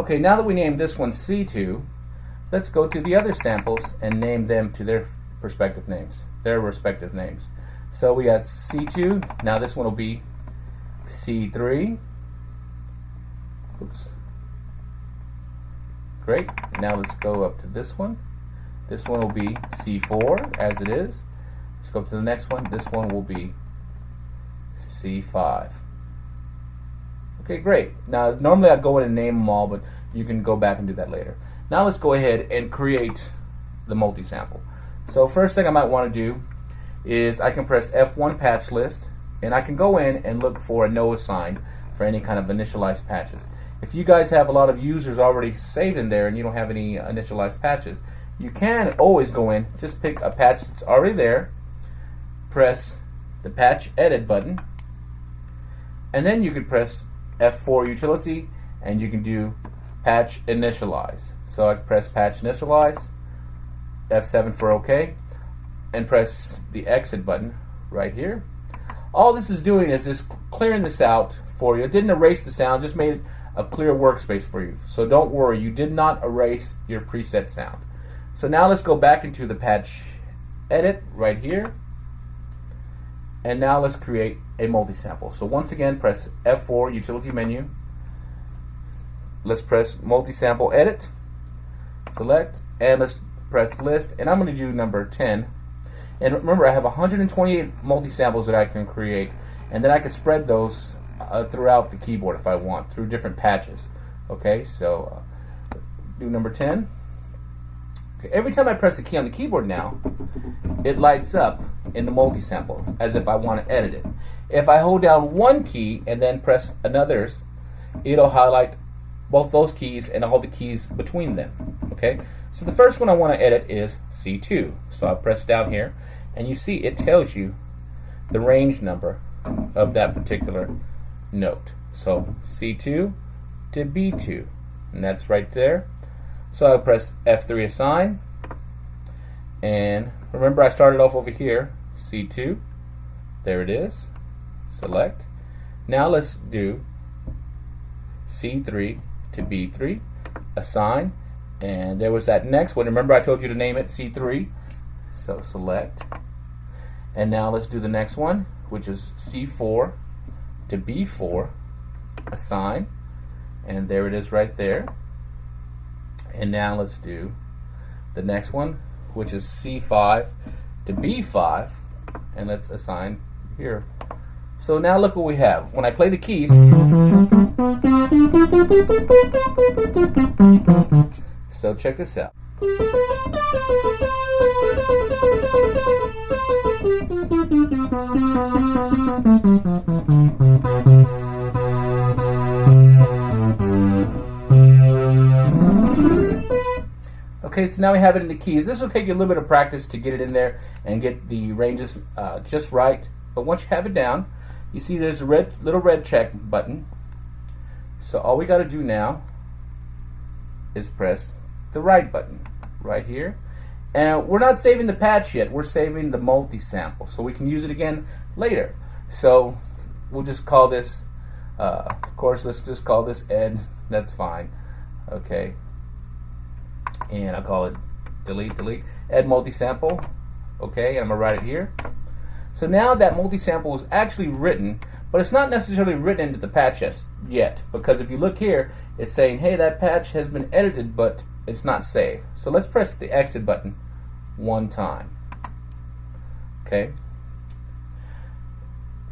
Okay, now that we named this one C2, let's go to the other samples and name them to their respective names. So we got C2, now this one will be C3. Oops. Great. Now let's go up to this one. This one will be C4 as it is. Let's go up to the next one. This one will be C5. Okay, great. Now normally I'd go in and name them all, but you can go back and do that later. Now let's go ahead and create the multi-sample. So first thing I might want to do is I can press F1 patch list, and I can go in and look for a no assign for any kind of initialized patches. If you guys have a lot of users already saved in there and you don't have any initialized patches, you can always go in, just pick a patch that's already there, press the patch edit button, and then you can press F4 utility and you can do patch initialize. So I can press patch initialize, F7 for OK, and press the exit button right here. All this is doing is just clearing this out for you. It didn't erase the sound, just made a clear workspace for you. So don't worry, you did not erase your preset sound. So now let's go back into the patch edit right here, and now let's create a multi-sample. So once again, press F4 utility menu. Let's press multi-sample edit, select, and let's press list, and I'm going to do number 10. And remember, I have 128 multi-samples that I can create, and then I can spread those throughout the keyboard if I want, through different patches. Okay, so do number 10. Okay, every time I press a key on the keyboard now, it lights up in the multi-sample as if I want to edit it. If I hold down one key and then press another's, it'll highlight both those keys and all the keys between them. Okay, so the first one I want to edit is C2. So I'll press down here, and you see it tells you the range number of that particular note. So C2 to B2, and that's right there. So I'll press F3 assign, and remember I started off over here, C2, there it is, select. Now let's do C3 to B3, assign, and there was that next one. Remember I told you to name it C3, so select. And now let's do the next one, which is C4 to B4, assign, and there it is right there. And now let's do the next one, which is C5 to B5, and let's assign here. So now look what we have. When I play the keys, so check this out. Okay, so now we have it in the keys. This will take you a little bit of practice to get it in there and get the ranges just right. But once you have it down, you see there's a little red check button. So all we got to do now is press the right button right here. And we're not saving the patch yet. We're saving the multi-sample, so we can use it again later. So we'll just call this, of course, let's just call this Ed. That's fine. Okay. And I'll call it delete, Ed multi-sample. Okay, I'm going to write it here. So now that multi-sample is actually written, but it's not necessarily written into the patch yet, because if you look here, it's saying, hey, that patch has been edited, but it's not saved. So let's press the exit button one time. Okay.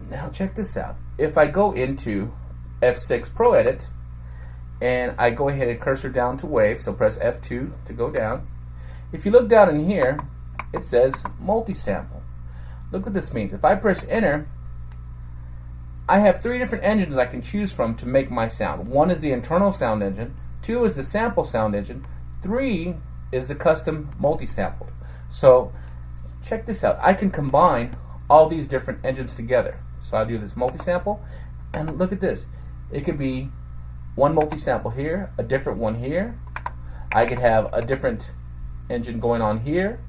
Now check this out. If I go into F6 Pro Edit, and I go ahead and cursor down to wave, so press F2 to go down. If you look down in here, it says multi-sample. Look what this means. If I press enter, I have 3 different engines I can choose from to make my sound. 1 is the internal sound engine, 2 is the sample sound engine, 3 is the custom multi-sample. So check this out. I can combine all these different engines together. So I'll do this multi-sample, and look at this. It could be one multi-sample here, a different one here. I could have a different engine going on here,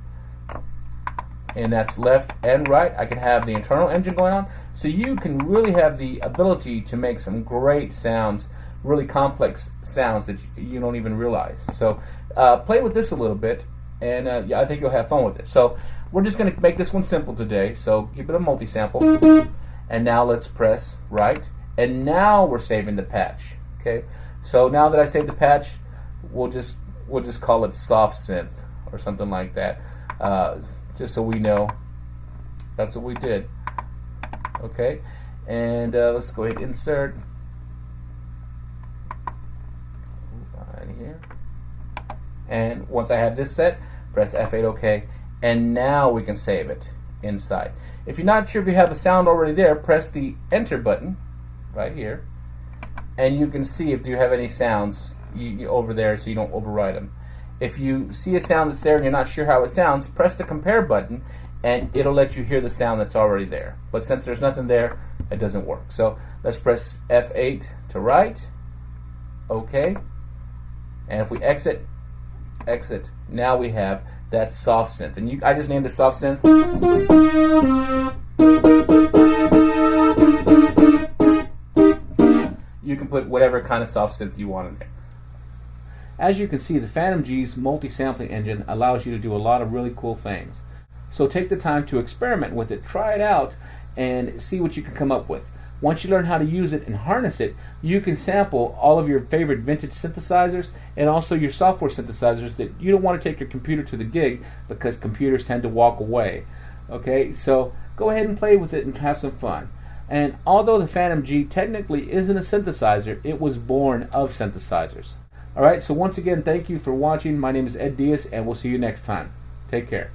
and that's left and right. I could have the internal engine going on. So you can really have the ability to make some great sounds really complex sounds that you don't even realize. So play with this a little bit, and yeah, I think you'll have fun with it. So we're just going to make this one simple today. So keep it a multi-sample, and now let's press right, and now we're saving the patch. Okay, so now that I saved the patch, we'll just call it soft synth or something like that, just so we know that's what we did. Okay, and let's go ahead and insert right here. And once I have this set, press F8 OK, and now we can save it inside. If you're not sure if you have the sound already there, press the Enter button right here, and you can see if you have any sounds over there so you don't override them. If you see a sound that's there and you're not sure how it sounds, press the Compare button, and it'll let you hear the sound that's already there. But since there's nothing there, it doesn't work. So let's press F8 to write, OK, and if we exit, now we have that soft synth. And I just named it soft synth. You can put whatever kind of soft synth you want in there. As you can see, the Fantom G's multi-sampling engine allows you to do a lot of really cool things. So take the time to experiment with it, try it out, and see what you can come up with. Once you learn how to use it and harness it, you can sample all of your favorite vintage synthesizers and also your software synthesizers that you don't want to take your computer to the gig because computers tend to walk away. Okay, so go ahead and play with it and have some fun. And although the Fantom G technically isn't a synthesizer, it was born of synthesizers. Alright, so once again, thank you for watching. My name is Ed Diaz, and we'll see you next time. Take care.